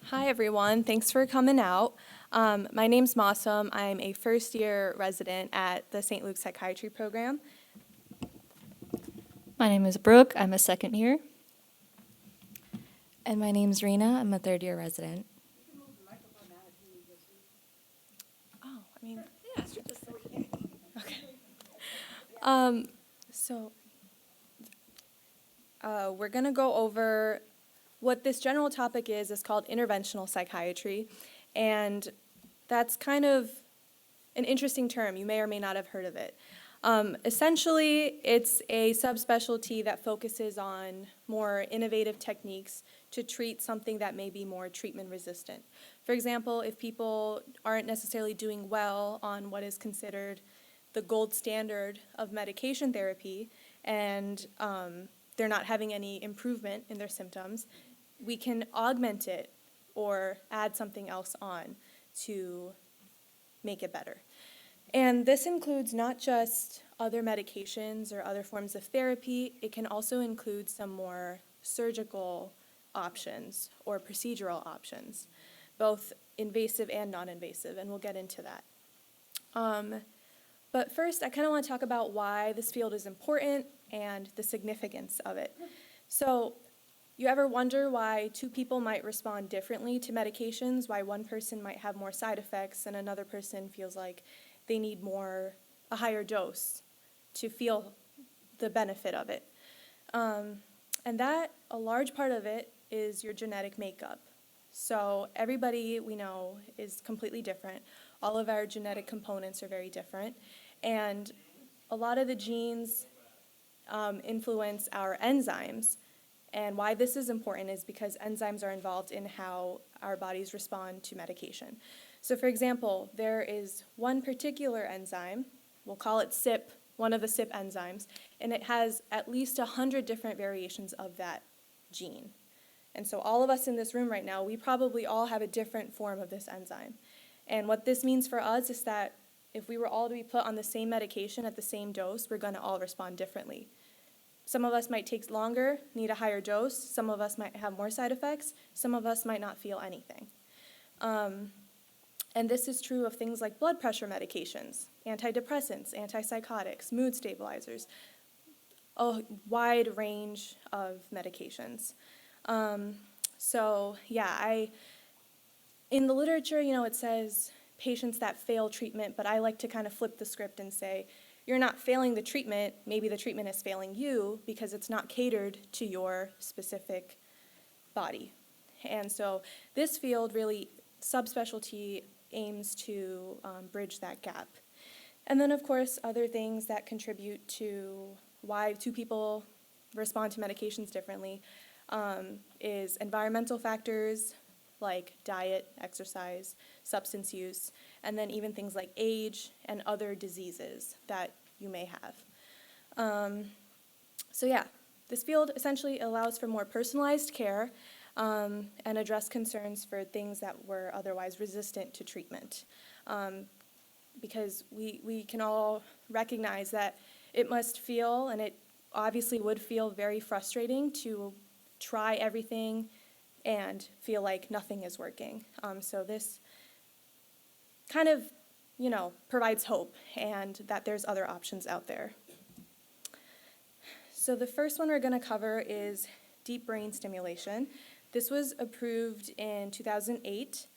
Hi, everyone. Thanks for coming out. My name's Mosam. I'm a first-year resident at the St. Luke's Psychiatry program. My name is Brooke. I'm a second year. And my name's Rina. I'm a third-year resident. Oh, I mean, yeah. Okay. So we're going to go over what this general topic is called interventional psychiatry. And that's kind of an interesting term. You may or may not have heard of it. Essentially, it's a subspecialty that focuses on more innovative techniques to treat something that may be more treatment resistant. For example, if people aren't necessarily doing well on what is considered the gold standard of medication therapy and they're not having any improvement in their symptoms, we can augment it or add something else on to make it better. And this includes not just other medications or other forms of therapy, it can also include some more surgical options or procedural options, both invasive and non-invasive, and we'll get into that. But first, I kind of want to talk about why this field is important and the significance of it. So, you ever wonder why two people might respond differently to medications, why one person might have more side effects and another person feels like they need a higher dose to feel the benefit of it? And that, a large part of it is your genetic makeup. So everybody we know is completely different. All of our genetic components are very different. And a lot of the genes influence our enzymes. And why this is important is because enzymes are involved in how our bodies respond to medication. So for example, there is one particular enzyme, we'll call it CYP, one of the CYP enzymes, and it has at least 100 different variations of that gene. And so all of us in this room right now, we probably all have a different form of this enzyme. And what this means for us is that if we were all to be put on the same medication at the same dose, we're going to all respond differently. Some of us might take longer, need a higher dose. Some of us might have more side effects. Some of us might not feel anything. And this is true of things like blood pressure medications, antidepressants, antipsychotics, mood stabilizers, a wide range of medications. In the literature, it says patients that fail treatment, but I like to kind of flip the script and say, you're not failing the treatment, maybe the treatment is failing you because it's not catered to your specific body. And so this field really, subspecialty aims to bridge that gap. And then of course, other things that contribute to why two people respond to medications differently is environmental factors like diet, exercise, substance use, and then even things like age and other diseases that you may have. This field essentially allows for more personalized care and address concerns for things that were otherwise resistant to treatment. Because we can all recognize that it must feel, and it obviously would feel very frustrating to try everything and feel like nothing is working. So this kind of, provides hope and that there's other options out there. So the first one we're going to cover is deep brain stimulation. This was approved in 2008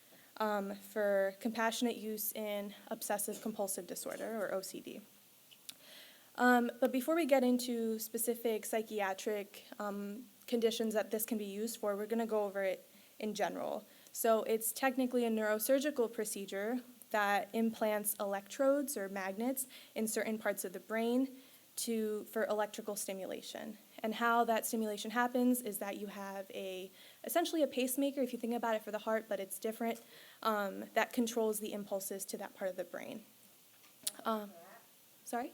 for compassionate use in obsessive compulsive disorder, or OCD. But before we get into specific psychiatric conditions that this can be used for, we're going to go over it in general. So it's technically a neurosurgical procedure that implants electrodes or magnets in certain parts of the brain for electrical stimulation. And how that stimulation happens is that you have essentially a pacemaker, if you think about it, for the heart, but it's different, that controls the impulses to that part of the brain. Sorry?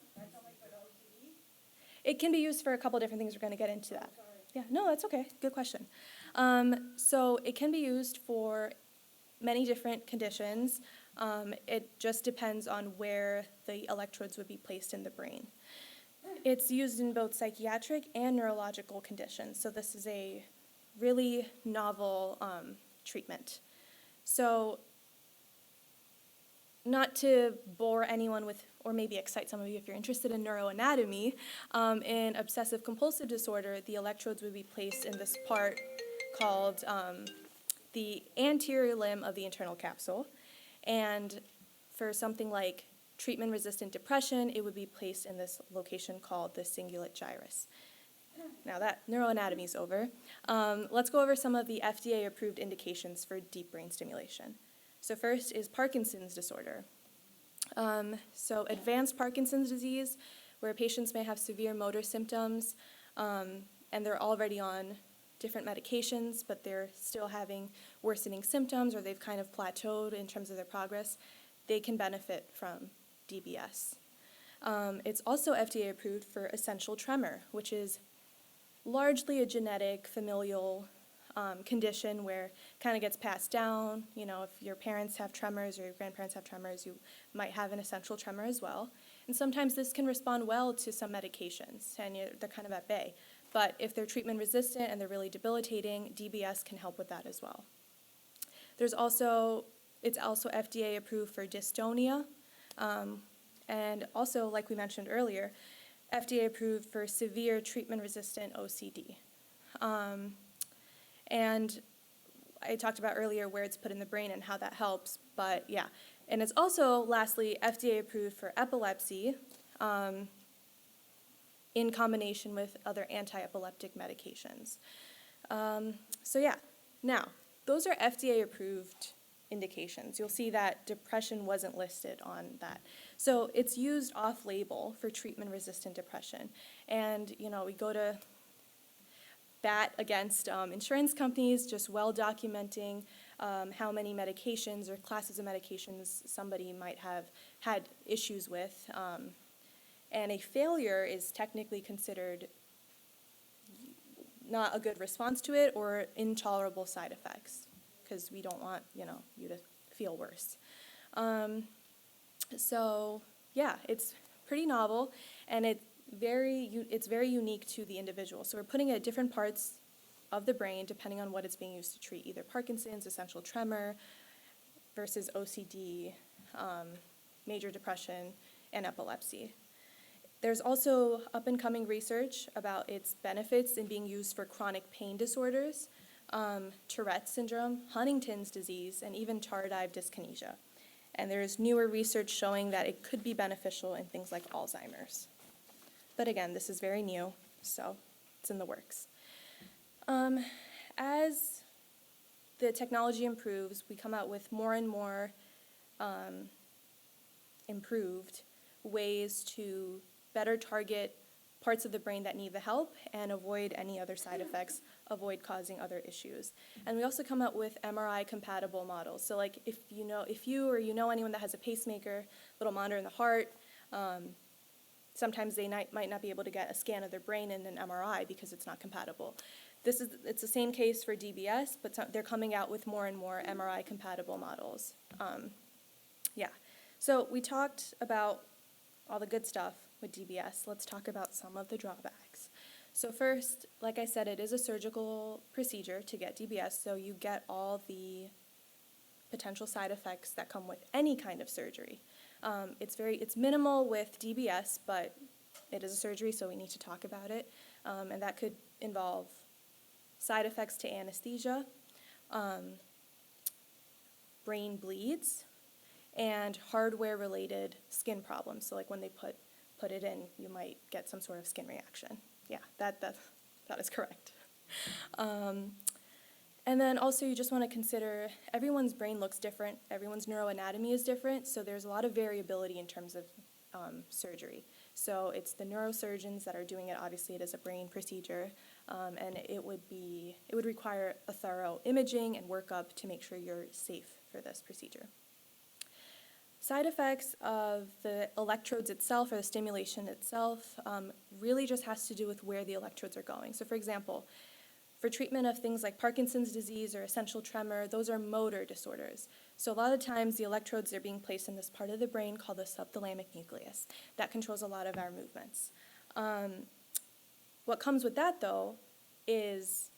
It can be used for a couple different things. We're going to get into that. Yeah, no, that's okay. Good question. So it can be used for many different conditions. It just depends on where the electrodes would be placed in the brain. It's used in both psychiatric and neurological conditions. So this is a really novel treatment. So not to bore anyone with, or maybe excite some of you if you're interested in neuroanatomy, in obsessive compulsive disorder, the electrodes would be placed in this part called the anterior limb of the internal capsule. And for something like treatment-resistant depression, it would be placed in this location called the cingulate gyrus. Now that neuroanatomy is over, let's go over some of the FDA-approved indications for deep brain stimulation. So first is Parkinson's disorder. So advanced Parkinson's disease, where patients may have severe motor symptoms, and they're already on different medications, but they're still having worsening symptoms, or they've kind of plateaued in terms of their progress, they can benefit from DBS. It's also FDA approved for essential tremor, which is largely a genetic familial condition where it kind of gets passed down. You know, if your parents have tremors or your grandparents have tremors, you might have an essential tremor as well. And sometimes this can respond well to some medications, and they're kind of at bay. But if they're treatment resistant and they're really debilitating, DBS can help with that as well. It's also FDA approved for dystonia, and also, like we mentioned earlier, FDA approved for severe treatment-resistant OCD. And I talked about earlier where it's put in the brain and how that helps, but yeah. And it's also, lastly, FDA approved for epilepsy in combination with other anti-epileptic medications. So yeah, now, those are FDA approved indications. You'll see that depression wasn't listed on that. So it's used off-label for treatment-resistant depression. And, you know, we go to bat against insurance companies, just well documenting how many medications or classes of medications somebody might have had issues with. And a failure is technically considered not a good response to it or intolerable side effects, because we don't want, you to feel worse. So yeah, it's pretty novel, and it's very unique to the individual. So we're putting it at different parts of the brain depending on what it's being used to treat, either Parkinson's, essential tremor, versus OCD, major depression, and epilepsy. There's also up-and-coming research about its benefits in being used for chronic pain disorders, Tourette's syndrome, Huntington's disease, and even tardive dyskinesia. And there's newer research showing that it could be beneficial in things like Alzheimer's. But again, this is very new, so it's in the works. As the technology improves, we come out with more and more improved ways to better target parts of the brain that need the help and avoid any other side effects, avoid causing other issues. And we also come out with MRI-compatible models. So like if you or anyone that has a pacemaker, little monitor in the heart, sometimes they might not be able to get a scan of their brain in an MRI because it's not compatible. It's the same case for DBS, but they're coming out with more and more MRI-compatible models. Yeah, so we talked about all the good stuff with DBS. Let's talk about some of the drawbacks. So first, like I said, it is a surgical procedure to get DBS, so you get all the potential side effects that come with any kind of surgery. It's minimal with DBS, but it is a surgery, so we need to talk about it. And that could involve side effects to anesthesia, brain bleeds, and hardware-related skin problems. So like when they put it in, you might get some sort of skin reaction. Yeah, that is correct. And then also you just want to consider everyone's brain looks different, everyone's neuroanatomy is different, so there's a lot of variability in terms of surgery. So it's the neurosurgeons that are doing it. Obviously it is a brain procedure, and it would require a thorough imaging and workup to make sure you're safe for this procedure. Side effects of the electrodes itself or the stimulation itself really just has to do with where the electrodes are going. So for example, for treatment of things like Parkinson's disease or essential tremor, those are motor disorders. So a lot of times the electrodes are being placed in this part of the brain called the subthalamic nucleus. That controls a lot of our movements. What comes with that though is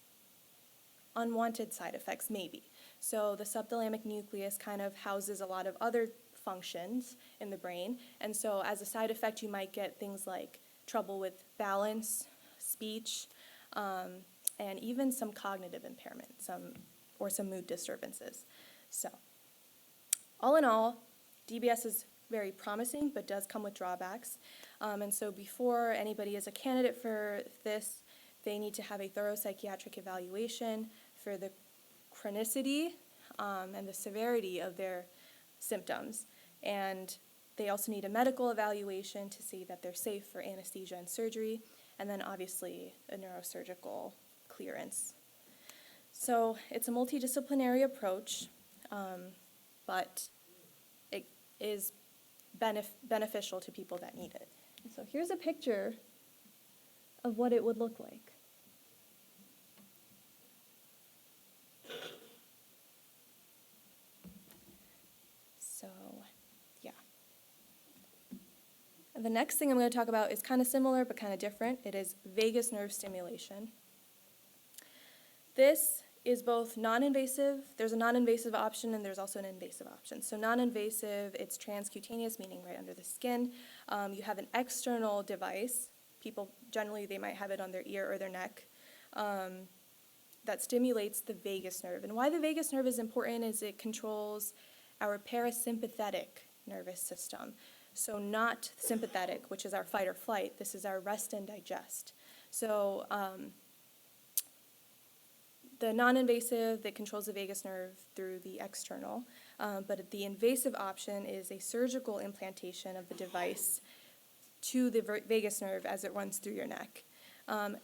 unwanted side effects, maybe. So the subthalamic nucleus kind of houses a lot of other functions in the brain, and so as a side effect, you might get things like trouble with balance, speech, and even some cognitive impairment, some mood disturbances. So, all in all, DBS is very promising, but does come with drawbacks. And so before anybody is a candidate for this, they need to have a thorough psychiatric evaluation for the chronicity and the severity of their symptoms. And they also need a medical evaluation to see that they're safe for anesthesia and surgery, and then obviously a neurosurgical clearance. So it's a multidisciplinary approach, but it is beneficial to people that need it. So here's a picture of what it would look like. So, yeah. The next thing I'm going to talk about is kind of similar but kind of different. It is vagus nerve stimulation. This is both non-invasive. There's a non-invasive option and there's also an invasive option. So non-invasive, it's transcutaneous, meaning right under the skin. You have an external device. People, generally, they might have it on their ear or their neck, that stimulates the vagus nerve. And why the vagus nerve is important is it controls our parasympathetic nervous system. So not sympathetic, which is our fight or flight. This is our rest and digest. So the non-invasive that controls the vagus nerve through the external, but the invasive option is a surgical implantation of the device to the vagus nerve as it runs through your neck.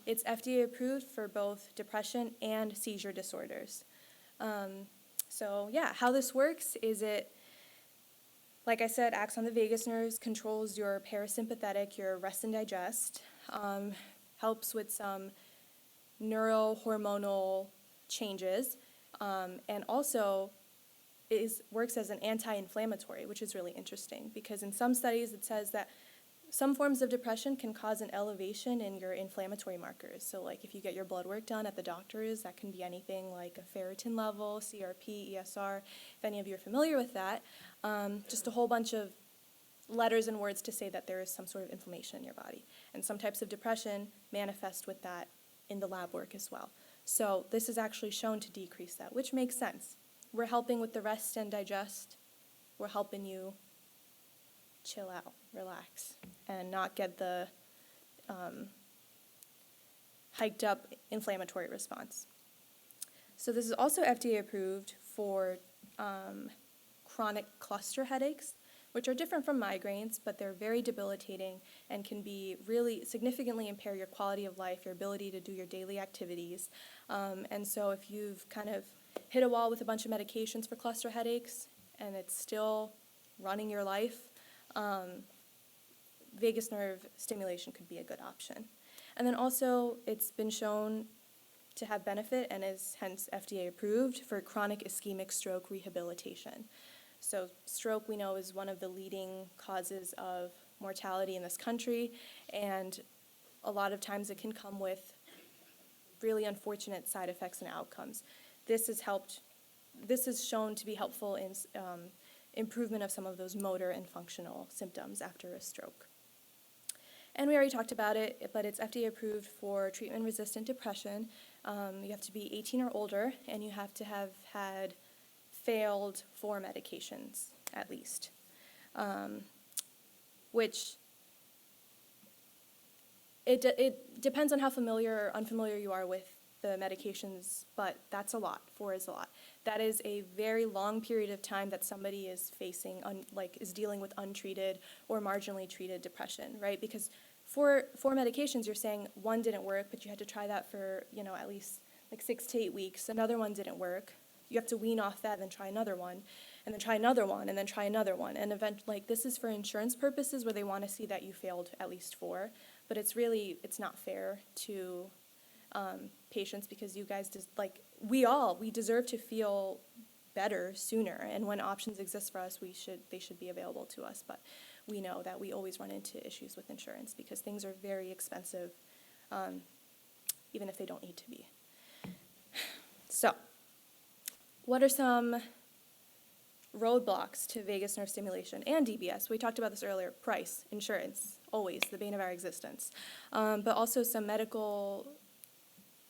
It's FDA approved for both depression and seizure disorders. So yeah, how this works is it, like I said, acts on the vagus nerves, controls your parasympathetic, your rest and digest, helps with some neurohormonal changes, and also works as an anti-inflammatory, which is really interesting because in some studies it says that some forms of depression can cause an elevation in your inflammatory markers. So like if you get your blood work done at the doctor's, that can be anything like a ferritin level, CRP, ESR, if any of you are familiar with that, just a whole bunch of letters and words to say that there is some sort of inflammation in your body. And some types of depression manifest with that in the lab work as well. So this is actually shown to decrease that, which makes sense. We're helping with the rest and digest. We're helping you chill out, relax, and not get the hiked up inflammatory response. So this is also FDA approved for chronic cluster headaches, which are different from migraines, but they're very debilitating and can be really significantly impair your quality of life, your ability to do your daily activities. And so if you've kind of hit a wall with a bunch of medications for cluster headaches and it's still running your life, vagus nerve stimulation could be a good option. And then also it's been shown to have benefit and is hence FDA approved for chronic ischemic stroke rehabilitation. So stroke, we know, is one of the leading causes of mortality in this country, and a lot of times it can come with really unfortunate side effects and outcomes. This is shown to be helpful in improvement of some of those motor and functional symptoms after a stroke. And we already talked about it, but it's FDA approved for treatment-resistant depression. You have to be 18 or older, and you have to have had failed 4 medications at least, which it depends on how familiar or unfamiliar you are with the medications, but that's a lot. 4 is a lot. That is a very long period of time that somebody is facing, is dealing with untreated or marginally treated depression, right? Because for 4 medications, you're saying 1 didn't work, but you had to try that for, at least like 6 to 8 weeks. Another one didn't work. You have to wean off that, then try another one, and then try another one, and then try another one. And this is for insurance purposes where they want to see that you failed at least 4, but it's not fair to patients because you guys we deserve to feel better sooner, and when options exist for us, they should be available to us. But we know that we always run into issues with insurance because things are very expensive, even if they don't need to be. So, what are some roadblocks to vagus nerve stimulation and DBS? We talked about this earlier. Price, insurance, always the bane of our existence. But also some medical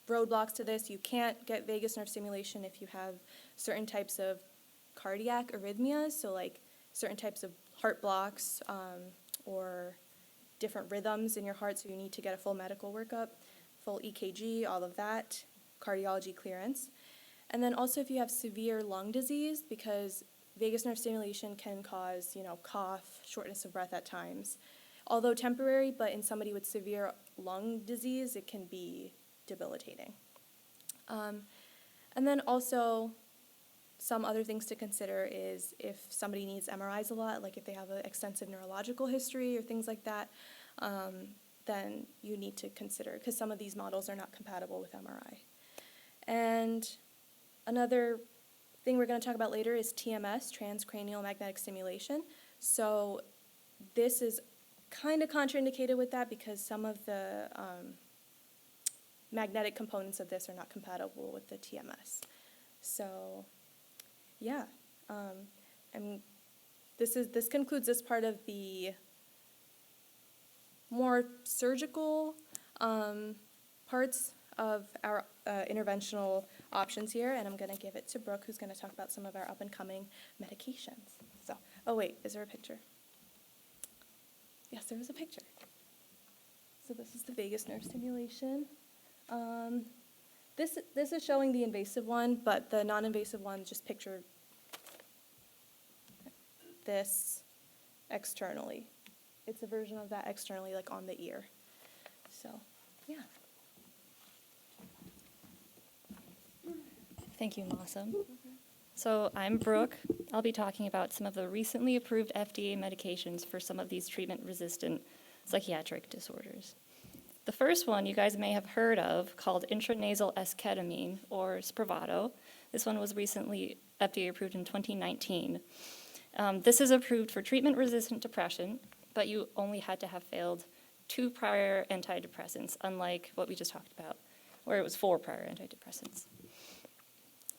roadblocks to this. You can't get vagus nerve stimulation if you have certain types of cardiac arrhythmias, so like certain types of heart blocks or different rhythms in your heart, so you need to get a full medical workup, full EKG, all of that, cardiology clearance. And then also if you have severe lung disease, because vagus nerve stimulation can cause, cough, shortness of breath at times. Although temporary, but in somebody with severe lung disease, it can be debilitating. And then also, some other things to consider is if somebody needs MRIs a lot, like if they have an extensive neurological history or things like that, then you need to consider, because some of these models are not compatible with MRI. And another thing we're going to talk about later is TMS, transcranial magnetic stimulation. So this is kind of contraindicated with that because some of the magnetic components of this are not compatible with the TMS. So, yeah, and this concludes this part of the more surgical parts of our interventional options here, and I'm going to give it to Brooke, who's going to talk about some of our up-and-coming medications. So, oh wait, is there a picture? Yes, there is a picture. So this is the vagus nerve stimulation. This is showing the invasive one, but the non-invasive one, just picture this externally. It's a version of that externally, like on the ear. So, yeah. Thank you, Mosam. So I'm Brooke. I'll be talking about some of the recently approved FDA medications for some of these treatment-resistant psychiatric disorders. The first one you guys may have heard of, called intranasal esketamine, or Spravato. This one was recently FDA approved in 2019. This is approved for treatment-resistant depression, but you only had to have failed 2 prior antidepressants, unlike what we just talked about, where it was 4 prior antidepressants.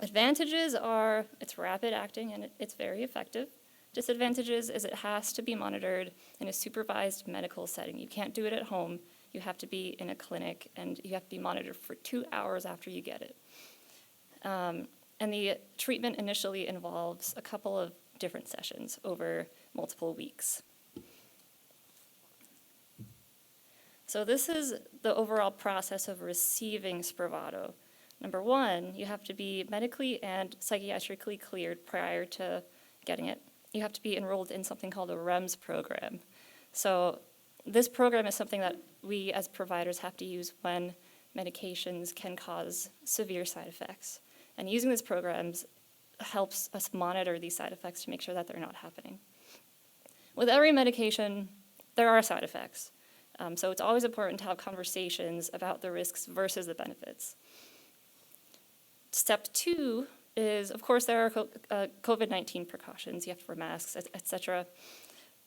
Advantages are it's rapid acting and it's very effective. Disadvantages is it has to be monitored in a supervised medical setting. You can't do it at home. You have to be in a clinic, and you have to be monitored for 2 hours after you get it. And the treatment initially involves a couple of different sessions over multiple weeks. So this is the overall process of receiving Spravato. Number 1, you have to be medically and psychiatrically cleared prior to getting it. You have to be enrolled in something called a REMS program. So this program is something that we as providers have to use when medications can cause severe side effects. And using these programs helps us monitor these side effects to make sure that they're not happening. With every medication, there are side effects. So it's always important to have conversations about the risks versus the benefits. Step 2 is, of course, there are COVID-19 precautions. You have to wear masks, et cetera.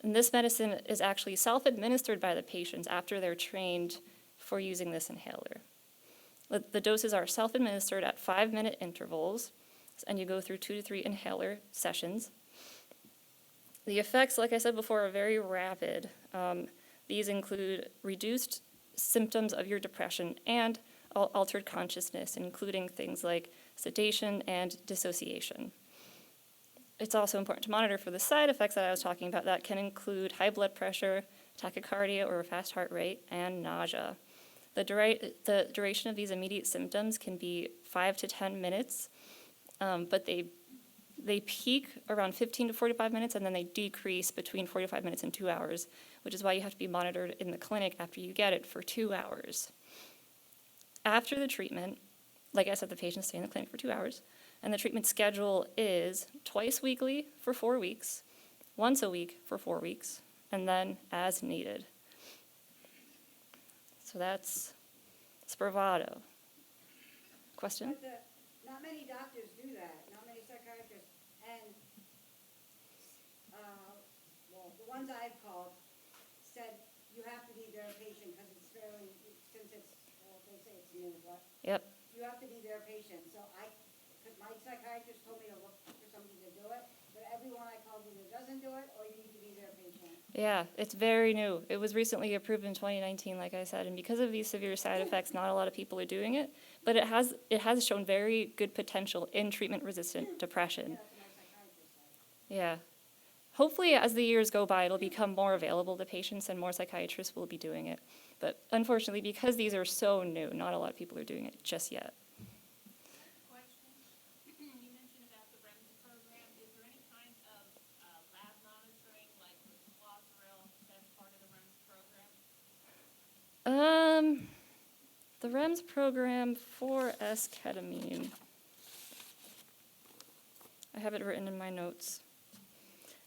And this medicine is actually self-administered by the patients after they're trained for using this inhaler. The doses are self-administered at 5-minute intervals, and you go through 2 to 3 inhaler sessions. The effects, like I said before, are very rapid. These include reduced symptoms of your depression and altered consciousness, including things like sedation and dissociation. It's also important to monitor for the side effects that I was talking about that can include high blood pressure, tachycardia or a fast heart rate, and nausea. The duration of these immediate symptoms can be 5 to 10 minutes, but they peak around 15 to 45 minutes, and then they decrease between 45 minutes and 2 hours, which is why you have to be monitored in the clinic after you get it for 2 hours. After the treatment, like I said, the patients stay in the clinic for 2 hours, and the treatment schedule is twice weekly for 4 weeks, once a week for 4 weeks, and then as needed. So that's Spravato. Question? But not many doctors do that, not many psychiatrists, and, well, the ones I've called said you have to be their patient because it's fairly, since it's, well, they say it's new, but Yep. you have to be their patient. So because my psychiatrist told me to look for somebody to do it, but everyone I called either doesn't do it or you need to be their patient. Yeah, it's very new. It was recently approved in 2019, like I said, and because of these severe side effects, not a lot of people are doing it, but it has shown very good potential in treatment-resistant depression. Yeah, that's what my psychiatrist said. Yeah. Hopefully, as the years go by, it'll become more available to patients and more psychiatrists will be doing it. But unfortunately, because these are so new, not a lot of people are doing it just yet. Question. You mentioned about the REMS program. Is there any kind of lab monitoring, like with Clozaril, that's part of the REMS program? The REMS program for esketamine. I have it written in my notes.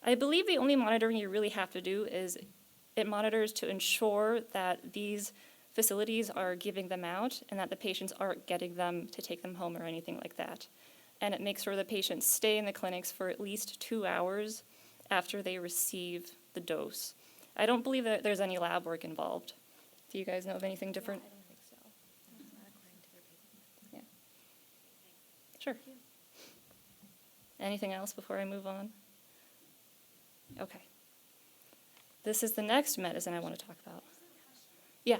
I believe the only monitoring you really have to do is it monitors to ensure that these facilities are giving them out and that the patients aren't getting them to take them home or anything like that. And it makes sure the patients stay in the clinics for at least 2 hours after they receive the dose. I don't believe that there's any lab work involved. Do you guys know of anything different? I don't think so. That's not according to their paperwork. Yeah. Sure. Anything else before I move on? Okay. This is the next medicine I want to talk about. Yeah.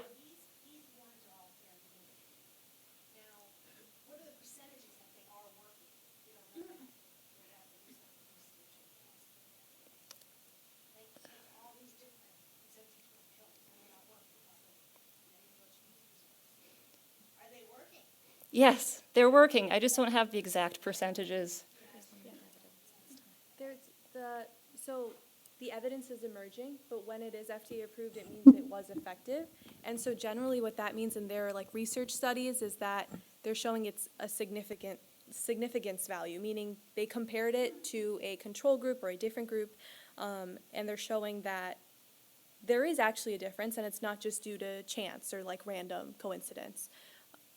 These ones are all therapeutic. Now, what are the percentages that they are working? We don't know that. We have to do some research and ask them that. They take all these different percentages of pills and they're not working because of many of those users. Are they working? Yes, they're working. I just don't have the exact percentages. So the evidence is emerging, but when it is FDA approved, it means it was effective. And so generally what that means in their like research studies is that they're showing it's a significance value, meaning they compared it to a control group or a different group, and they're showing that there is actually a difference and it's not just due to chance or like random coincidence.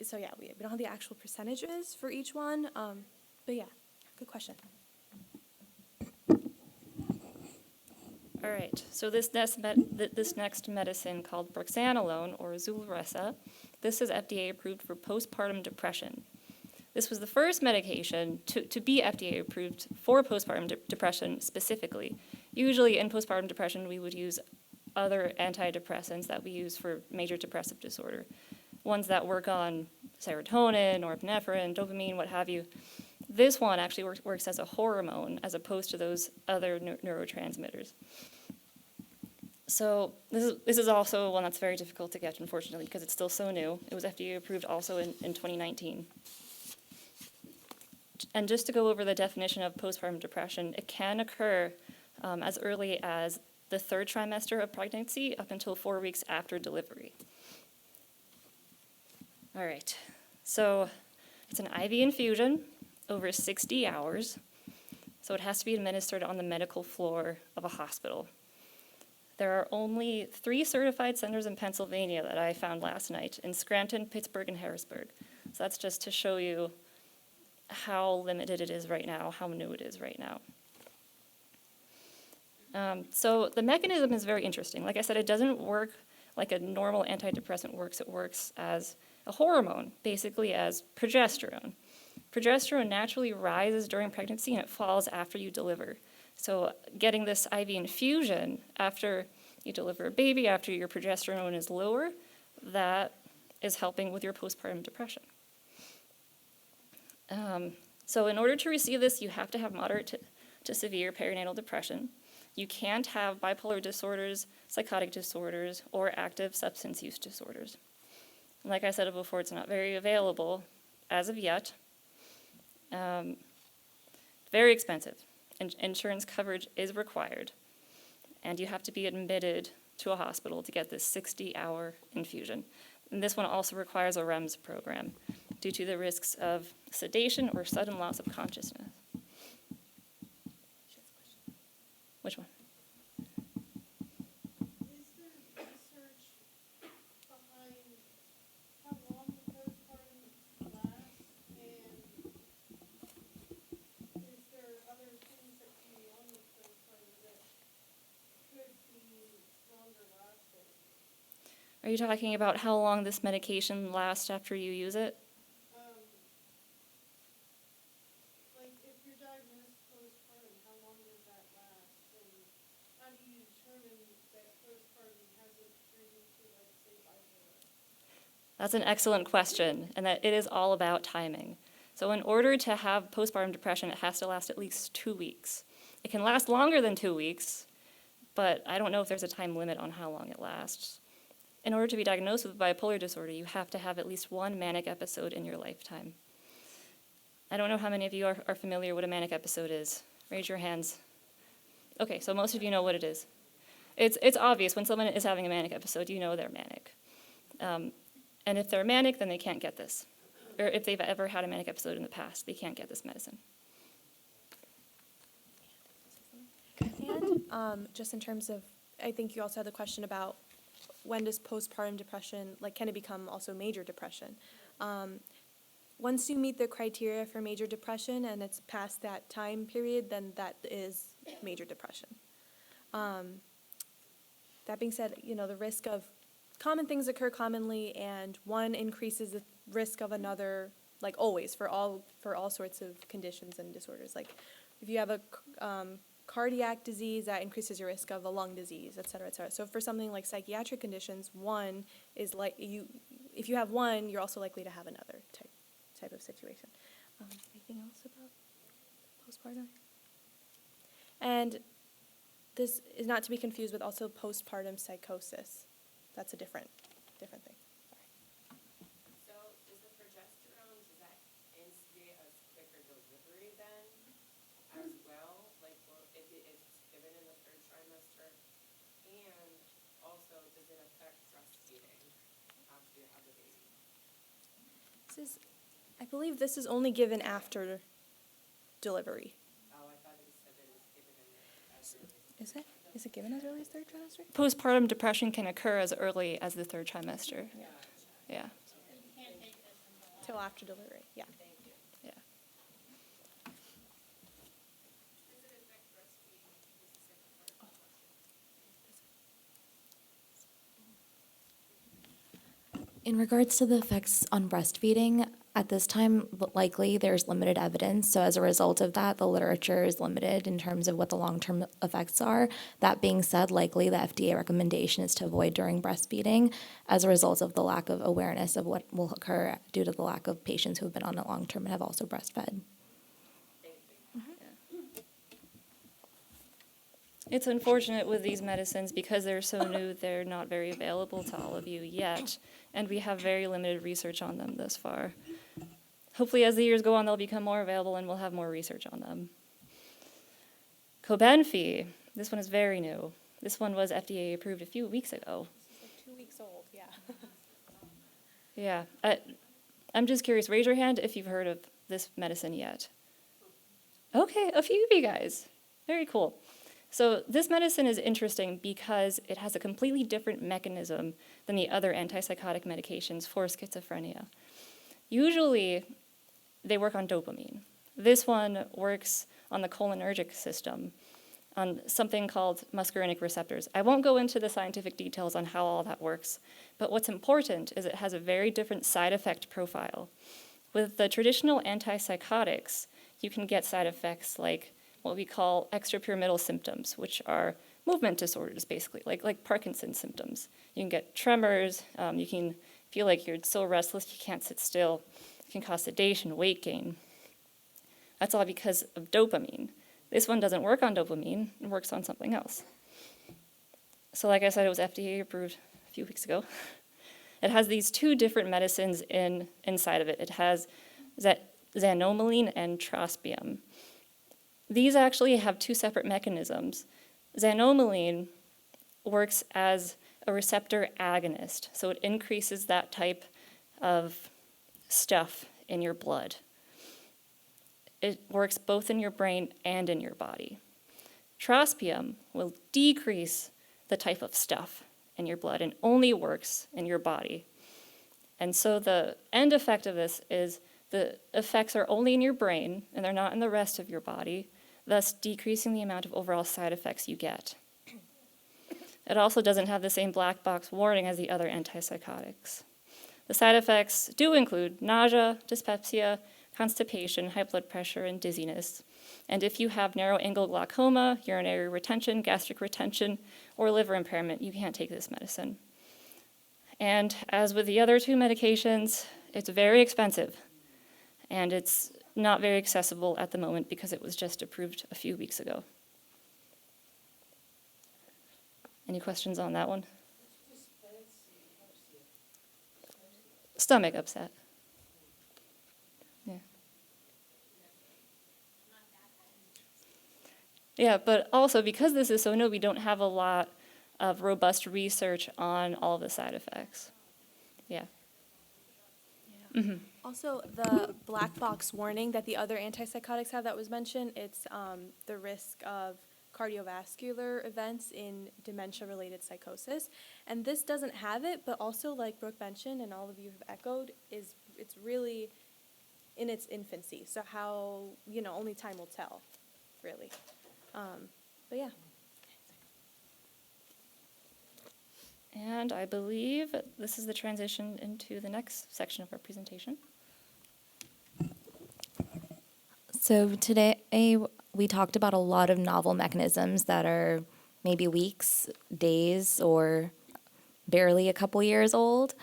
So yeah, we don't have the actual percentages for each one, but yeah, good question. All right, so this next medicine called brexanolone, or Zulrexa, this is FDA approved for postpartum depression. This was the first medication to be FDA approved for postpartum depression specifically. Usually in postpartum depression, we would use other antidepressants that we use for major depressive disorder, ones that work on serotonin, norepinephrine, dopamine, what have you. This one actually works as a hormone as opposed to those other neurotransmitters. So this is also one that's very difficult to get, unfortunately, because it's still so new. It was FDA approved also in 2019. And just to go over the definition of postpartum depression, it can occur as early as the 3rd trimester of pregnancy up until 4 weeks after delivery. All right, so it's an IV infusion over 60 hours. So it has to be administered on the medical floor of a hospital. There are only 3 certified centers in Pennsylvania that I found last night, in Scranton, Pittsburgh, and Harrisburg. So that's just to show you how limited it is right now, how new it is right now. So the mechanism is very interesting. Like I said, it doesn't work like a normal antidepressant works. It works as a hormone, basically as progesterone. Progesterone naturally rises during pregnancy and it falls after you deliver. So getting this IV infusion after you deliver a baby, after your progesterone is lower, that is helping with your postpartum depression. So in order to receive this, you have to have moderate to severe perinatal depression. You can't have bipolar disorders, psychotic disorders, or active substance use disorders. And like I said before, it's not very available as of yet. Very expensive. Insurance coverage is required. And you have to be admitted to a hospital to get this 60-hour infusion. And this one also requires a REMS program due to the risks of sedation or sudden loss of consciousness. Which one? Is there research behind how long the postpartum lasts? And is there other things that can be on the postpartum that could be longer lasting? Are you talking about how long this medication lasts after you use it? if you're diagnosed postpartum, how long does that last? And how do you determine that postpartum hasn't turned into, like, say, bipolar? That's an excellent question, and that it is all about timing. So in order to have postpartum depression, it has to last at least 2 weeks. It can last longer than 2 weeks, but I don't know if there's a time limit on how long it lasts. In order to be diagnosed with bipolar disorder, you have to have at least one manic episode in your lifetime. I don't know how many of you are familiar what a manic episode is. Raise your hands. Okay, so most of you know what it is. It's obvious when someone is having a manic episode, you know they're manic. And if they're manic, then they can't get this. Or if they've ever had a manic episode in the past, they can't get this medicine. And just in terms of, I think you also had the question about when does postpartum depression, like, can it become also major depression? Once you meet the criteria for major depression and it's past that time period, then that is major depression. That being said, the risk of common things occur commonly, and one increases the risk of another, like always, for all sorts of conditions and disorders. Like if you have a cardiac disease, that increases your risk of a lung disease, et cetera, et cetera. So for something like psychiatric conditions, one is like if you have one, you're also likely to have another type of situation. Anything else about postpartum? And this is not to be confused with also postpartum psychosis. That's a different thing. So does the progesterone, does that instigate a quicker delivery then as well? Like, well, if it's given in the third trimester? And also, does it affect breastfeeding after you have the baby? I believe this is only given after delivery. Oh, I thought it said that it was given in the as early as Is it? Is it given as early as third trimester? Postpartum depression can occur as early as the third trimester. Yeah. Till after delivery, yeah. Yeah. Does it affect breastfeeding? Is the second part of the question. In regards to the effects on breastfeeding, at this time, likely there's limited evidence. So as a result of that, the literature is limited in terms of what the long-term effects are. That being said, likely the FDA recommendation is to avoid during breastfeeding as a result of the lack of awareness of what will occur due to the lack of patients who have been on it long-term and have also breastfed. It's unfortunate with these medicines because they're so new, they're not very available to all of you yet, and we have very limited research on them thus far. Hopefully as the years go on, they'll become more available and we'll have more research on them. Cobenfy, this one is very new. This one was FDA approved a few weeks ago. This is like 2 weeks old, yeah. Yeah, I'm just curious, raise your hand if you've heard of this medicine yet. Okay, a few of you guys. Very cool. So this medicine is interesting because it has a completely different mechanism than the other antipsychotic medications for schizophrenia. Usually, they work on dopamine. This one works on the cholinergic system, on something called muscarinic receptors. I won't go into the scientific details on how all that works, but what's important is it has a very different side effect profile. With the traditional antipsychotics, you can get side effects like what we call extrapyramidal symptoms, which are movement disorders, basically, like Parkinson's symptoms. You can get tremors, you can feel like you're so restless you can't sit still. It can cause sedation, weight gain. That's all because of dopamine. This one doesn't work on dopamine, it works on something else. So like I said, it was FDA approved a few weeks ago. It has these two different medicines inside of it. It has xanomeline and trospium. These actually have two separate mechanisms. Xanomeline works as a receptor agonist, so it increases that type of stuff in your blood. It works both in your brain and in your body. Trospium will decrease the type of stuff in your blood and only works in your body. And so the end effect of this is the effects are only in your brain and they're not in the rest of your body, thus decreasing the amount of overall side effects you get. It also doesn't have the same black box warning as the other antipsychotics. The side effects do include nausea, dyspepsia, constipation, high blood pressure, and dizziness. And if you have narrow angle glaucoma, urinary retention, gastric retention, or liver impairment, you can't take this medicine. And as with the other two medications, it's very expensive. And it's not very accessible at the moment because it was just approved a few weeks ago. Any questions on that one? Stomach upset. Yeah. Yeah, but also because this is so new, we don't have a lot of robust research on all of the side effects. Yeah. Also, the black box warning that the other antipsychotics have that was mentioned, it's the risk of cardiovascular events in dementia-related psychosis. And this doesn't have it, but also, like Brooke mentioned, and all of you have echoed, it's really in its infancy. So how, only time will tell, really. But yeah. And I believe this is the transition into the next section of our presentation. So today we talked about a lot of novel mechanisms that are maybe weeks, days, or barely a couple years old.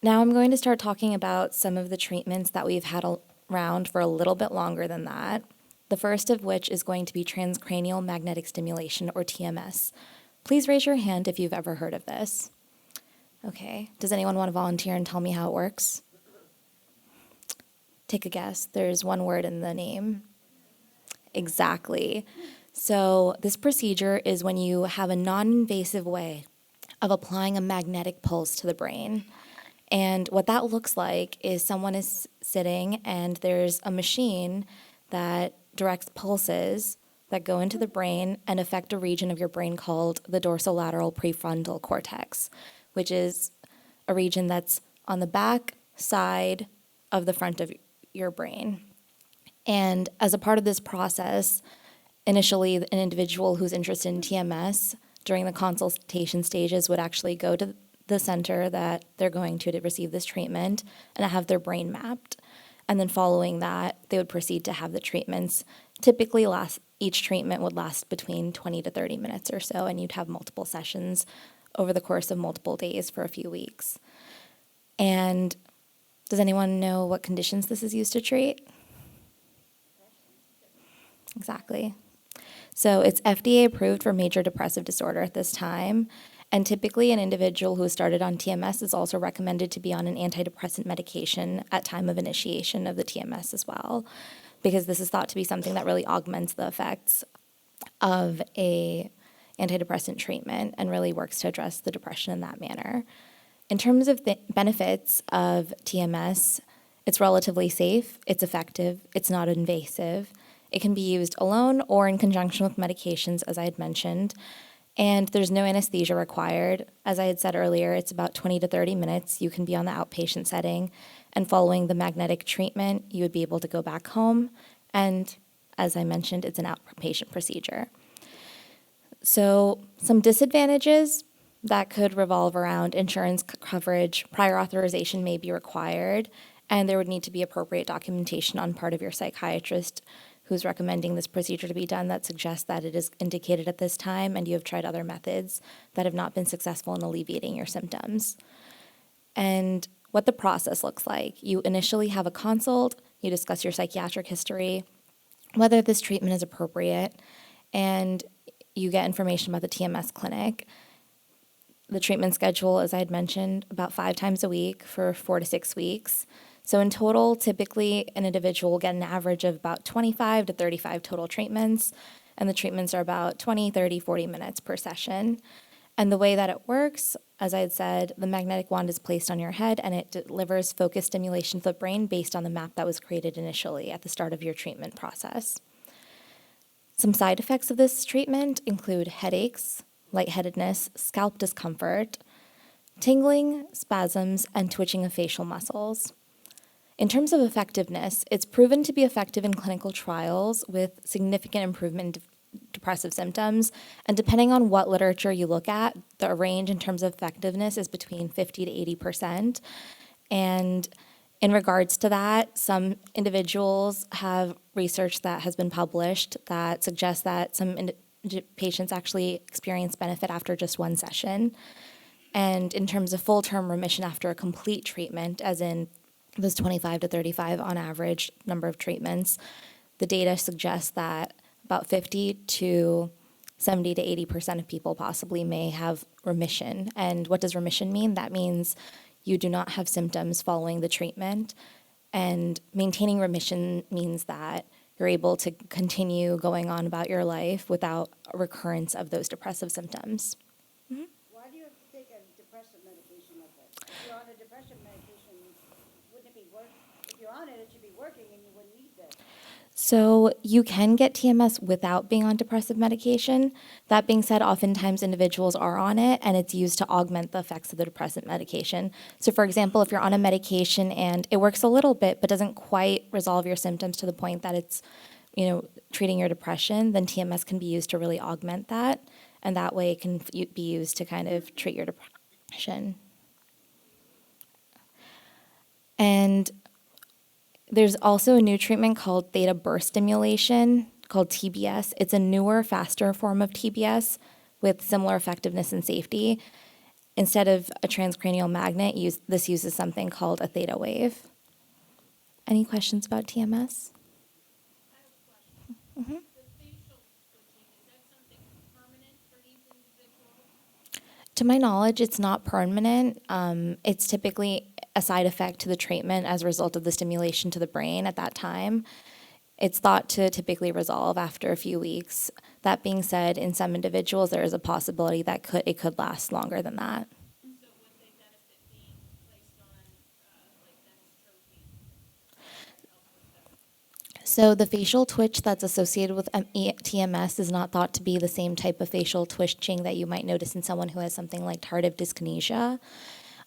Now I'm going to start talking about some of the treatments that we've had around for a little bit longer than that. The first of which is going to be transcranial magnetic stimulation, or TMS. Please raise your hand if you've ever heard of this. Okay, does anyone want to volunteer and tell me how it works? Take a guess. There's one word in the name. Exactly. So this procedure is when you have a non-invasive way of applying a magnetic pulse to the brain. And what that looks like is someone is sitting and there's a machine that directs pulses that go into the brain and affect a region of your brain called the dorsolateral prefrontal cortex, which is a region that's on the back side of the front of your brain. And as a part of this process, initially an individual who's interested in TMS during the consultation stages would actually go to the center that they're going to receive this treatment and have their brain mapped. And then following that, they would proceed to have the treatments. Typically, each treatment would last between 20 to 30 minutes or so, and you'd have multiple sessions over the course of multiple days for a few weeks. And does anyone know what conditions this is used to treat? Exactly. So it's FDA approved for major depressive disorder at this time. And typically an individual who has started on TMS is also recommended to be on an antidepressant medication at time of initiation of the TMS as well, because this is thought to be something that really augments the effects of a antidepressant treatment and really works to address the depression in that manner. In terms of the benefits of TMS, it's relatively safe, it's effective, it's not invasive. It can be used alone or in conjunction with medications, as I had mentioned. And there's no anesthesia required. As I had said earlier, it's about 20 to 30 minutes. You can be on the outpatient setting. And following the magnetic treatment, you would be able to go back home. And as I mentioned, it's an outpatient procedure. So some disadvantages that could revolve around insurance coverage. Prior authorization may be required, and there would need to be appropriate documentation on part of your psychiatrist who's recommending this procedure to be done that suggests that it is indicated at this time and you have tried other methods that have not been successful in alleviating your symptoms. And what the process looks like. You initially have a consult, you discuss your psychiatric history, whether this treatment is appropriate, and you get information about the TMS clinic. The treatment schedule, as I had mentioned, about 5 times a week for 4 to 6 weeks. So in total, typically an individual will get an average of about 25 to 35 total treatments, and the treatments are about 20, 30, 40 minutes per session. And the way that it works, as I had said, the magnetic wand is placed on your head and it delivers focused stimulation to the brain based on the map that was created initially at the start of your treatment process. Some side effects of this treatment include headaches, lightheadedness, scalp discomfort, tingling, spasms, and twitching of facial muscles. In terms of effectiveness, it's proven to be effective in clinical trials with significant improvement in depressive symptoms, and depending on what literature you look at, the range in terms of effectiveness is between 50 to 80%. And In regards to that, some individuals have research that has been published that suggests that some patients actually experience benefit after just one session. And in terms of full-term remission after a complete treatment, as in those 25 to 35 on average number of treatments, the data suggests that about 50 to 70 to 80% of people possibly may have remission. And what does remission mean? That means you do not have symptoms following the treatment. And maintaining remission means that you're able to continue going on about your life without a recurrence of those depressive symptoms. Why do you have to take a depressive medication like this? If you're on a depression medication, wouldn't it be work? If you're on it, it should be working and you wouldn't need this. So you can get TMS without being on depressive medication. That being said, oftentimes individuals are on it and it's used to augment the effects of the depressant medication. So for example, if you're on a medication and it works a little bit but doesn't quite resolve your symptoms to the point that it's, treating your depression, then TMS can be used to really augment that. And that way it can be used to kind of treat your depression. And there's also a new treatment called theta burst stimulation, called TBS. It's a newer, faster form of TBS with similar effectiveness and safety. Instead of a transcranial magnet, this uses something called a theta wave. Any questions about TMS? I have a question. The facial twitching, is that something permanent for these individuals? To my knowledge, it's not permanent. It's typically a side effect to the treatment as a result of the stimulation to the brain at that time. It's thought to typically resolve after a few weeks. That being said, in some individuals, there is a possibility that it could last longer than that. So would they benefit being placed on, like Dennis Trophy? So the facial twitch that's associated with TMS is not thought to be the same type of facial twitching that you might notice in someone who has something like tardive dyskinesia.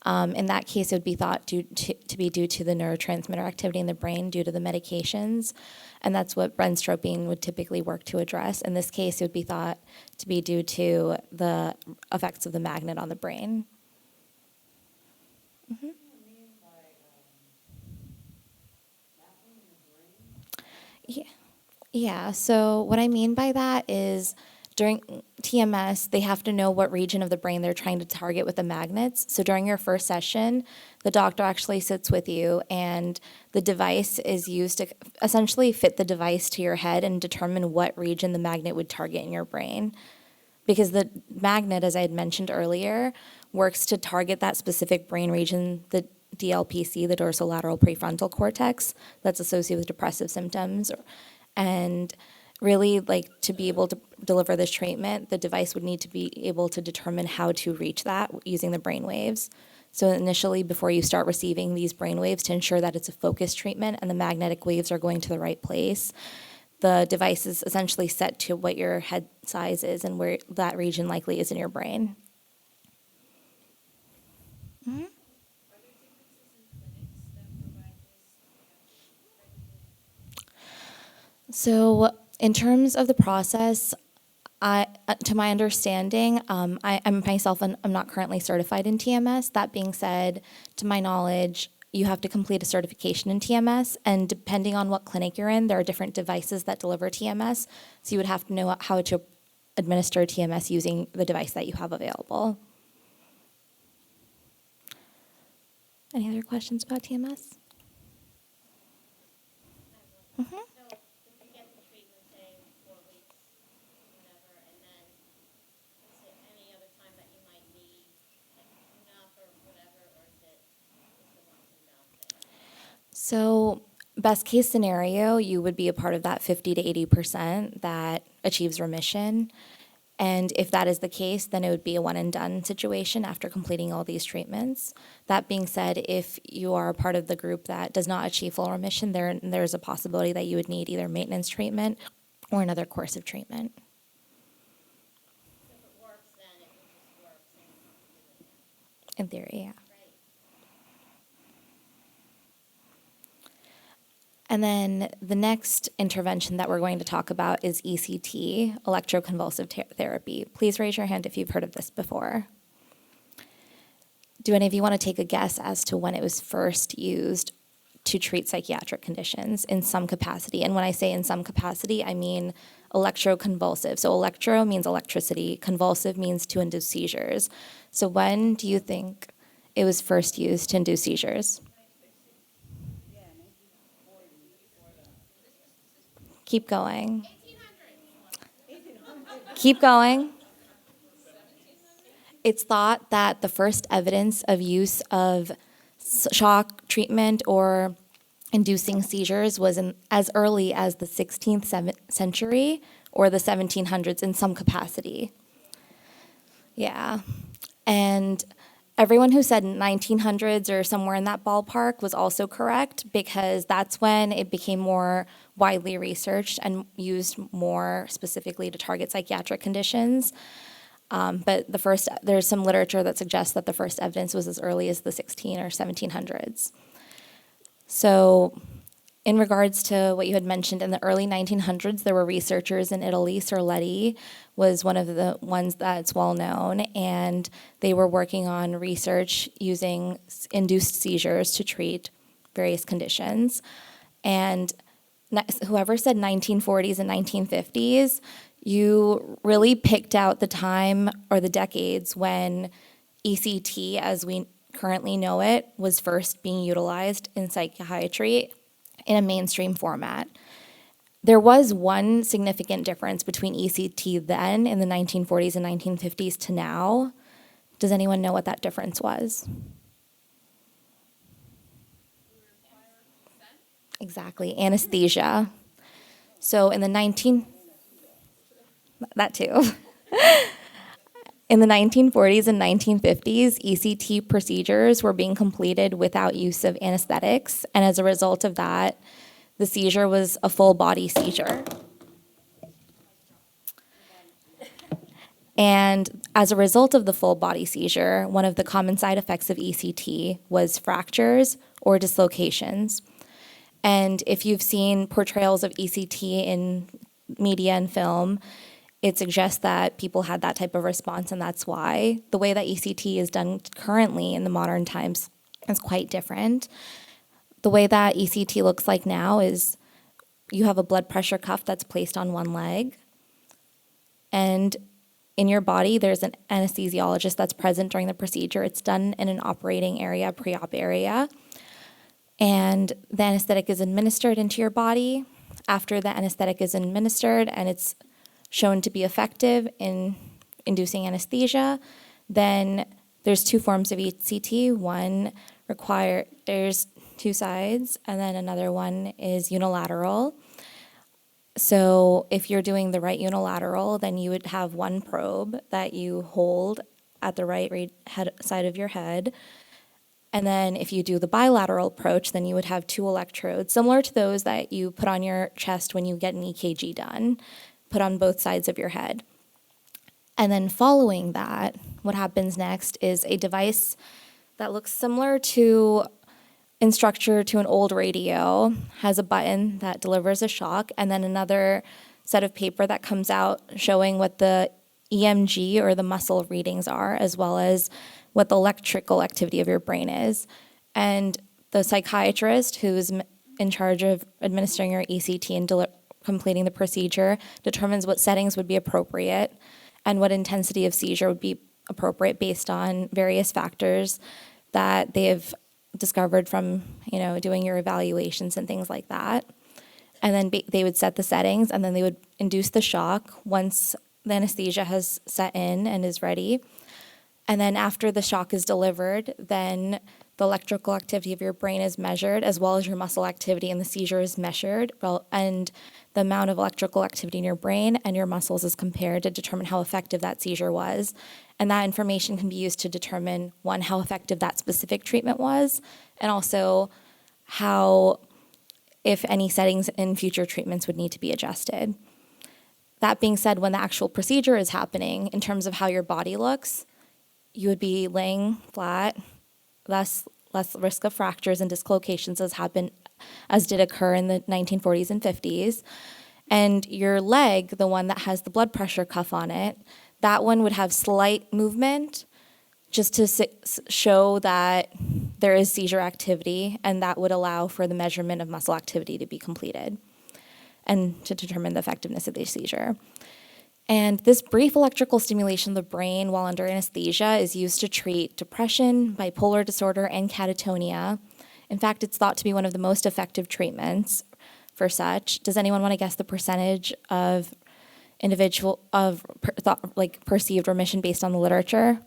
In that case, it would be thought to be due to the neurotransmitter activity in the brain due to the medications, and that's what brensocatib would typically work to address. In this case, it would be thought to be due to the effects of the magnet on the brain. Yeah, so what I mean by that is during TMS, they have to know what region of the brain they're trying to target with the magnets. So during your first session, the doctor actually sits with you and the device is used to essentially fit the device to your head and determine what region the magnet would target in your brain. Because the magnet, as I had mentioned earlier, works to target that specific brain region, the DLPC, the dorsolateral prefrontal cortex, that's associated with depressive symptoms. And really, to be able to deliver this treatment, the device would need to be able to determine how to reach that using the brain waves. So initially, before you start receiving these brain waves, to ensure that it's a focused treatment and the magnetic waves are going to the right place, the device is essentially set to what your head size is and where that region likely is in your brain. Mm-hmm. Are there differences in clinics that provide this? So in terms of the process, to my understanding, I'm myself, I'm not currently certified in TMS. That being said, to my knowledge, you have to complete a certification in TMS, and depending on what clinic you're in, there are different devices that deliver TMS, so you would have to know how to administer TMS using the device that you have available. Any other questions about TMS? Mm-hmm. So if you get the treatment, say, 4 weeks, whatever, and then is there any other time that you might need like enough or whatever, or is it just a once and done thing? So best case scenario, you would be a part of that 50 to 80% that achieves remission. And if that is the case, then it would be a one and done situation after completing all these treatments. That being said, if you are a part of the group that does not achieve full remission, there's a possibility that you would need either maintenance treatment or another course of treatment. So if it works, then it will just work, same continuity. In theory, yeah. Right. And then the next intervention that we're going to talk about is ECT, electroconvulsive therapy. Please raise your hand if you've heard of this before. Do any of you want to take a guess as to when it was first used to treat psychiatric conditions in some capacity. And when I say in some capacity, I mean electroconvulsive. So electro means electricity, convulsive means to induce seizures. So when do you think it was first used to induce seizures? Keep going. Keep going. It's thought that the first evidence of use of shock treatment or inducing seizures was as early as the 16th century or the 1700s in some capacity. Yeah. And everyone who said 1900s or somewhere in that ballpark was also correct, because that's when it became more widely researched and used more specifically to target psychiatric conditions. But there's some literature that suggests that the first evidence was as early as the 16 or 1700s. So in regards to what you had mentioned, in the early 1900s, there were researchers in Italy. Sorletti was one of the ones that's well known, and they were working on research using induced seizures to treat various conditions. And whoever said 1940s and 1950s, you really picked out the time or the decades when ECT, as we currently know it, was first being utilized in psychiatry in a mainstream format. There was one significant difference between ECT then in the 1940s and 1950s to now. Does anyone know what that difference was? Exactly, anesthesia. So in the that too. In the 1940s and 1950s, ECT procedures were being completed without use of anesthetics, and as a result of that, the seizure was a full body seizure. And as a result of the full body seizure, one of the common side effects of ECT was fractures or dislocations. And if you've seen portrayals of ECT in media and film, it suggests that people had that type of response, and that's why. The way that ECT is done currently in the modern times is quite different. The way that ECT looks like now is you have a blood pressure cuff that's placed on one leg, and in your body there's an anesthesiologist that's present during the procedure. It's done in an operating area, pre-op area, and the anesthetic is administered into your body. After the anesthetic is administered and it's shown to be effective in inducing anesthesia, then there's two forms of ECT. One there's two sides, and then another one is unilateral. So if you're doing the right unilateral, then you would have one probe that you hold at the right side of your head. And then if you do the bilateral approach, then you would have two electrodes, similar to those that you put on your chest when you get an EKG done, put on both sides of your head. And then following that, what happens next is a device that looks similar in structure to an old radio, has a button that delivers a shock, and then another set of paper that comes out showing what the EMG or the muscle readings are, as well as what the electrical activity of your brain is. And the psychiatrist who's in charge of administering your ECT and completing the procedure determines what settings would be appropriate and what intensity of seizure would be appropriate based on various factors that they have discovered from, doing your evaluations and things like that. And then they would set the settings, and then they would induce the shock once the anesthesia has set in and is ready. And then after the shock is delivered, then the electrical activity of your brain is measured, as well as your muscle activity, and the seizure is measured. And the amount of electrical activity in your brain and your muscles is compared to determine how effective that seizure was. And that information can be used to determine, one, how effective that specific treatment was, and also if any settings in future treatments would need to be adjusted. That being said, when the actual procedure is happening, in terms of how your body looks, you would be laying flat, less risk of fractures and dislocations as did occur in the 1940s and 50s. And your leg, the one that has the blood pressure cuff on it, that one would have slight movement just to show that there is seizure activity, and that would allow for the measurement of muscle activity to be completed and to determine the effectiveness of the seizure. And this brief electrical stimulation of the brain while under anesthesia is used to treat depression, bipolar disorder, and catatonia. In fact, it's thought to be one of the most effective treatments for such. Does anyone want to guess the percentage of perceived remission based on the literature?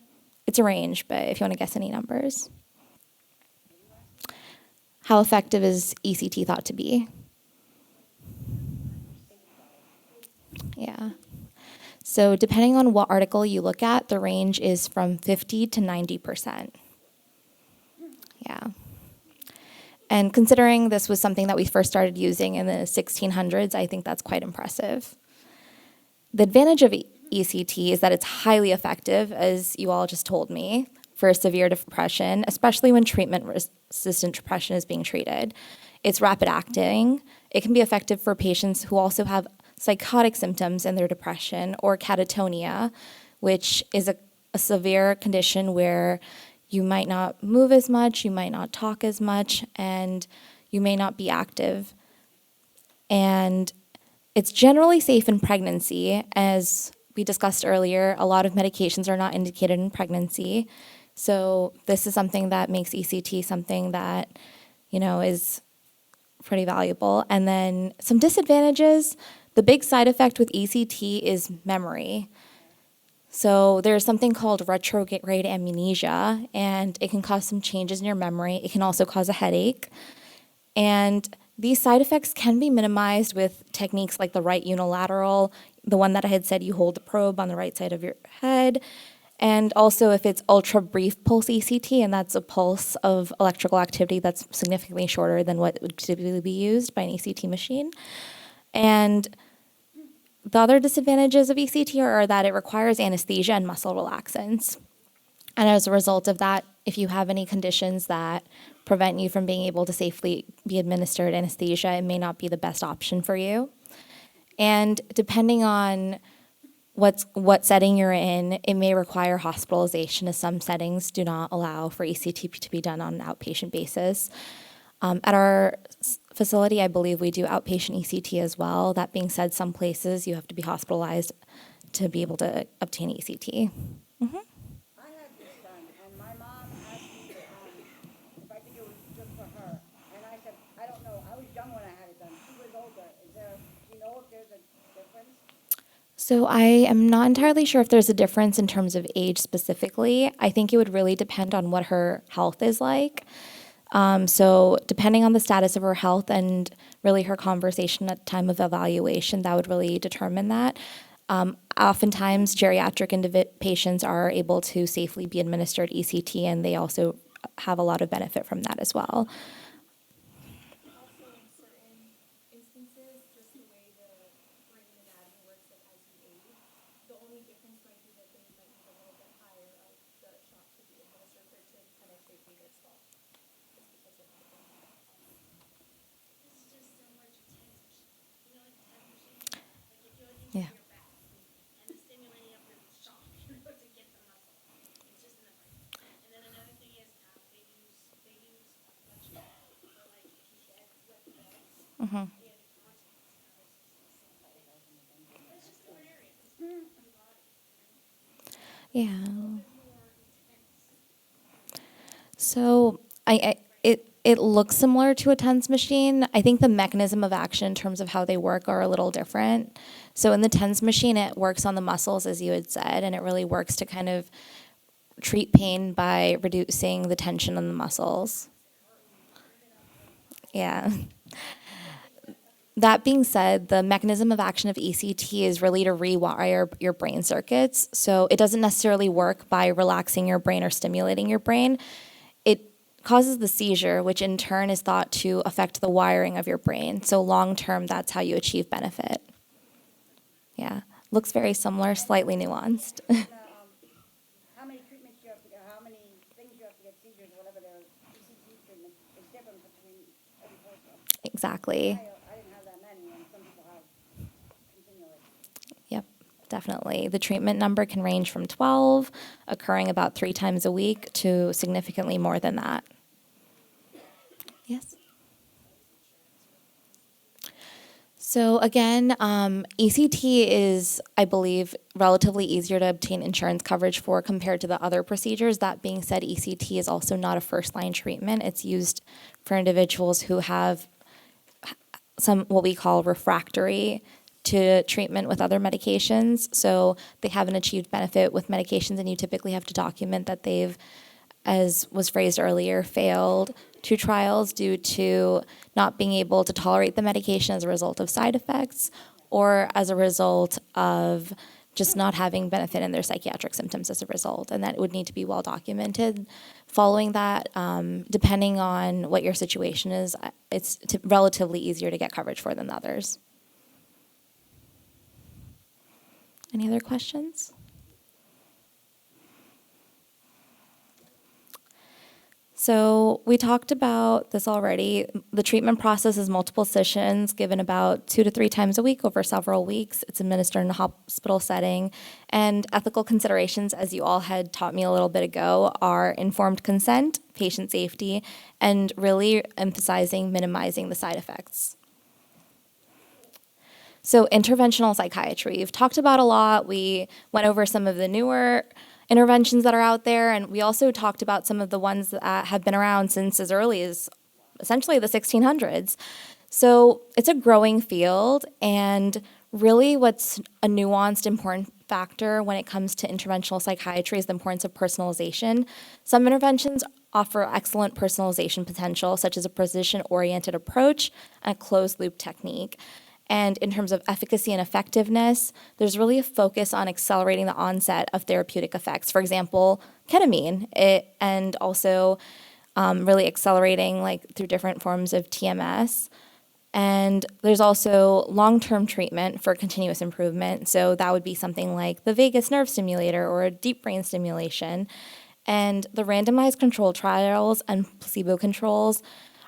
It's a range, but if you want to guess any numbers. How effective is ECT thought to be? Yeah. So depending on what article you look at, the range is from 50 to 90%. Yeah. And considering this was something that we first started using in the 1600s, I think that's quite impressive. The advantage of ECT is that it's highly effective, as you all just told me, for severe depression, especially when treatment-resistant depression is being treated. It's rapid acting. It can be effective for patients who also have psychotic symptoms in their depression or catatonia, which is a severe condition where you might not move as much, you might not talk as much, and you may not be active. And it's generally safe in pregnancy. As we discussed earlier, a lot of medications are not indicated in pregnancy. So this is something that makes ECT something that, is pretty valuable. And then some disadvantages. The big side effect with ECT is memory. So there's something called retrograde amnesia, and it can cause some changes in your memory. It can also cause a headache. And these side effects can be minimized with techniques like the right unilateral, the one that I had said you hold the probe on the right side of your head, and also if it's ultra brief pulse ECT, and that's a pulse of electrical activity that's significantly shorter than what would typically be used by an ECT machine. And the other disadvantages of ECT are that it requires anesthesia and muscle relaxants. And as a result of that, if you have any conditions that prevent you from being able to safely be administered anesthesia, it may not be the best option for you. And depending on what setting you're in, it may require hospitalization, as some settings do not allow for ECT to be done on an outpatient basis. At our facility, I believe we do outpatient ECT as well. That being said, some places you have to be hospitalized to be able to obtain ECT. Mm-hmm. I had this done, and my mom asked me if I could do it just for her. And I said, I don't know. I was young when I had it done. She was older. Do you know if there's a difference? So I am not entirely sure if there's a difference in terms of age specifically. I think it would really depend on what her health is like. So depending on the status of her health and really her conversation at the time of evaluation, that would really determine that. Oftentimes, geriatric patients are able to safely be administered ECT, and they also have a lot of benefit from that as well. Also, in certain instances, just the way the brain anatomy works, that as you age, the only difference might be that they might need a little bit higher of the shot to be administered for it to penetrate through their skull. Just because of the brain. This is just similar to TENS machine. You know, like TENS machine, like if you're using Yeah. your back and the stimulating of your shock, to get the muscle. It's just in the brain. And then another thing is they use electric for like if you shed wet beds, Mm-hmm. they have contact. It's just different areas. It's different for your body. Yeah. More intense. So it looks similar to a TENS machine. I think the mechanism of action in terms of how they work are a little different. So in the TENS machine, it works on the muscles, as you had said, and it really works to kind of treat pain by reducing the tension on the muscles. Yeah. That being said, the mechanism of action of ECT is really to rewire your brain circuits. So it doesn't necessarily work by relaxing your brain or stimulating your brain. It causes the seizure, which in turn is thought to affect the wiring of your brain. So long term, that's how you achieve benefit. Yeah, looks very similar, slightly nuanced. How many treatments you have to get, how many things you have to get seizures, whatever their ECT treatment is different between every person. Exactly. I didn't have that many, and some people have continually. Yep, definitely. The treatment number can range from 12, occurring about 3 times a week, to significantly more than that. Yes. So again, ECT is, I believe, relatively easier to obtain insurance coverage for compared to the other procedures. That being said, ECT is also not a first-line treatment. It's used for individuals who have some what we call refractory to treatment with other medications. So they haven't achieved benefit with medications, and you typically have to document that they've, as was phrased earlier, failed 2 trials due to not being able to tolerate the medication as a result of side effects or as a result of just not having benefit in their psychiatric symptoms as a result. And that would need to be well documented. Following that, depending on what your situation is, it's relatively easier to get coverage for than others. Any other questions? So we talked about this already. The treatment process is multiple sessions given about 2 to 3 times a week over several weeks. It's administered in a hospital setting. And ethical considerations, as you all had taught me a little bit ago, are informed consent, patient safety, and really emphasizing minimizing the side effects. So interventional psychiatry, we've talked about a lot. We went over some of the newer interventions that are out there, and we also talked about some of the ones that have been around since as early as essentially the 1600s. So it's a growing field, and really what's a nuanced, important factor when it comes to interventional psychiatry is the importance of personalization. Some interventions offer excellent personalization potential, such as a precision-oriented approach and a closed-loop technique. And in terms of efficacy and effectiveness, there's really a focus on accelerating the onset of therapeutic effects. For example, ketamine, and also really accelerating through different forms of TMS. And there's also long-term treatment for continuous improvement. So that would be something like the vagus nerve stimulator or a deep brain stimulation. And the randomized controlled trials and placebo controls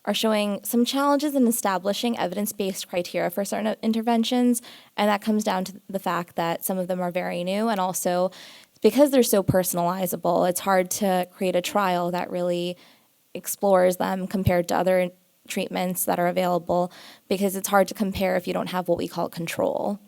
are showing some challenges in establishing evidence-based criteria for certain interventions, and that comes down to the fact that some of them are very new, and also because they're so personalizable, it's hard to create a trial that really explores them compared to other treatments that are available, because it's hard to compare if you don't have what we call control.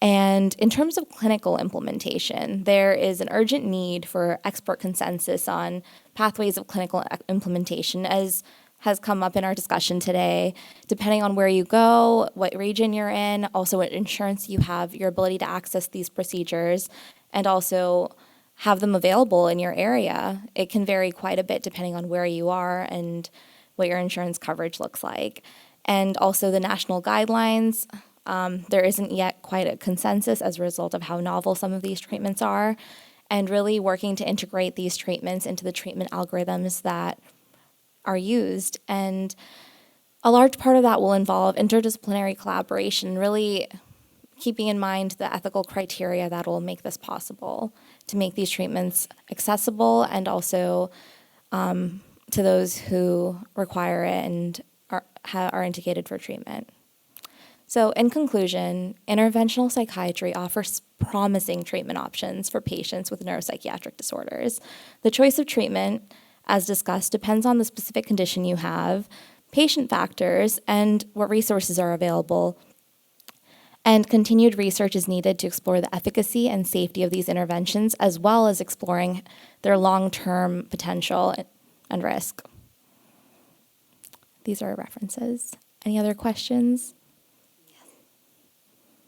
And in terms of clinical implementation, there is an urgent need for expert consensus on pathways of clinical implementation, as has come up in our discussion today. Depending on where you go, what region you're in, also what insurance you have, your ability to access these procedures, and also have them available in your area. It can vary quite a bit depending on where you are and what your insurance coverage looks like. And also the national guidelines, there isn't yet quite a consensus as a result of how novel some of these treatments are, and really working to integrate these treatments into the treatment algorithms that are used. And a large part of that will involve interdisciplinary collaboration, really keeping in mind the ethical criteria that will make this possible to make these treatments accessible and also to those who require it and are indicated for treatment. So in conclusion, interventional psychiatry offers promising treatment options for patients with neuropsychiatric disorders. The choice of treatment, as discussed, depends on the specific condition you have, patient factors, and what resources are available. And continued research is needed to explore the efficacy and safety of these interventions, as well as exploring their long-term potential and risk. These are references. Any other questions?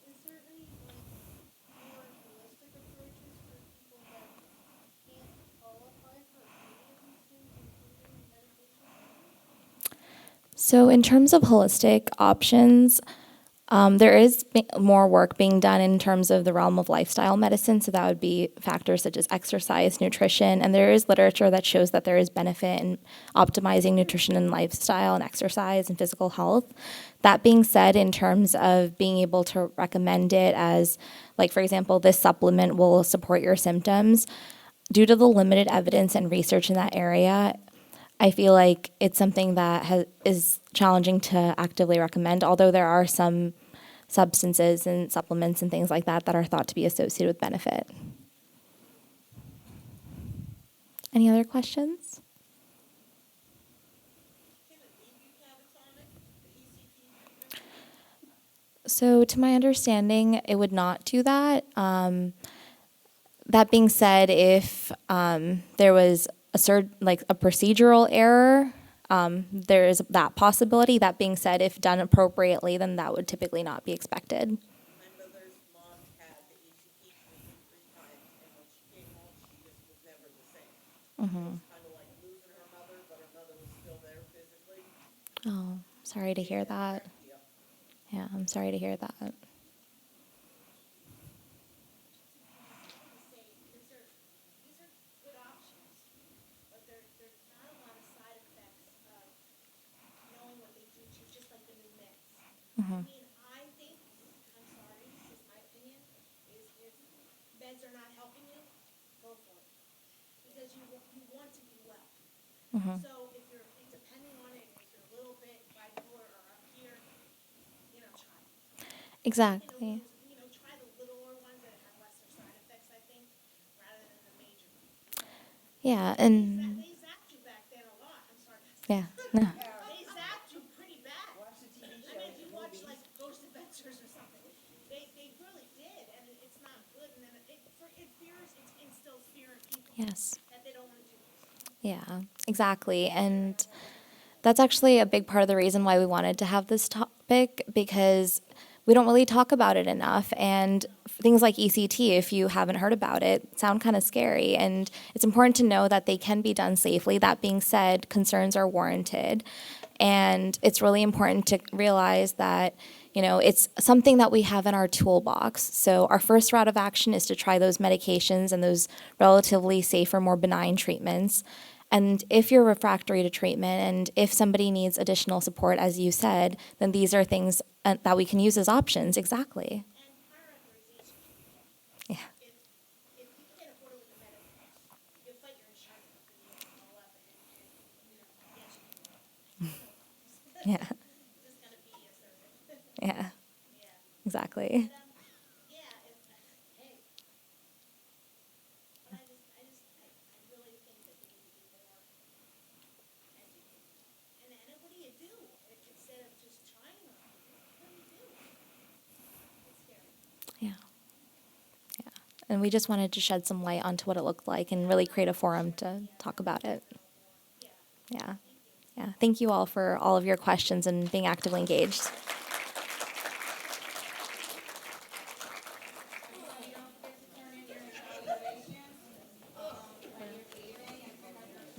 Is there any, more holistic approaches for people that can't qualify for any of these things, including medication? So in terms of holistic options, there is more work being done in terms of the realm of lifestyle medicine. So that would be factors such as exercise, nutrition, and there is literature that shows that there is benefit in optimizing nutrition and lifestyle and exercise and physical health. That being said, in terms of being able to recommend it as, like, for example, this supplement will support your symptoms, due to the limited evidence and research in that area, I feel like it's something that is challenging to actively recommend, although there are some substances and supplements and things like that that are thought to be associated with benefit. Any other questions? Can So, to my understanding, it would not do that. That being said, if there was like a procedural error, there is that possibility. That being said, if done appropriately, then that would typically not be expected. My mother's mom had the ECT treatment 3 times, and when she came home, she just was never the same. It was kind of like losing her mother, but her mother was still there physically. Oh, sorry to hear that. Yeah. Yeah, I'm sorry to hear that. say, because these are good options, but there's not a lot of side effects of knowing what they do to you, just like the new meds. I mean, I think, I'm sorry, this is my opinion, is if meds are not helping you, go for it. Because you want to be well. So if you're depending on it, if you're a little bit bipolar or up here, try it. Exactly. Try the littler ones that have lesser side effects, I think, rather than the major. Yeah, and They zapped you back then a lot. I'm sorry. yeah, no. They zapped you pretty bad. Watch the TV I shows mean, if you and watch movies. like Ghost Adventures or something, they really did, and it's not good. And then it instills fear in people Yes. that they don't want to do this. Yeah, exactly. And that's actually a big part of the reason why we wanted to have this topic, because we don't really talk about it enough. And things like ECT, if you haven't heard about it, sound kind of scary. And it's important to know that they can be done safely. That being said, concerns are warranted. And it's really important to realize that, it's something that we have in our toolbox. So our first route of action is to try those medications and those relatively safer, more benign treatments. And if you're refractory to treatment and if somebody needs additional support, as you said, then these are things that we can use as options. Exactly. And prior authorization. Yeah. If you can't afford it with the medical costs, you fight your insurance company and call up and get you. Yeah. Just gonna be a service. Yeah. Yeah. Exactly. But, yeah, hey. But I really think that we need to be more educated. And what do you do instead of just trying them? What do you do? It's scary. Yeah. Yeah. And we just wanted to shed some light onto what it looked like and really create a forum to talk about it. Yeah. Yeah. Thank you all for all of your questions and being actively engaged.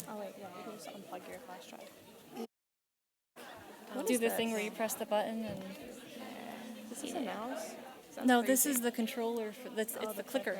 Oh, wait, yeah, you can just unplug your flash drive. Do the thing where you press the button and. Is this a mouse? No, this is the controller. It's the clicker.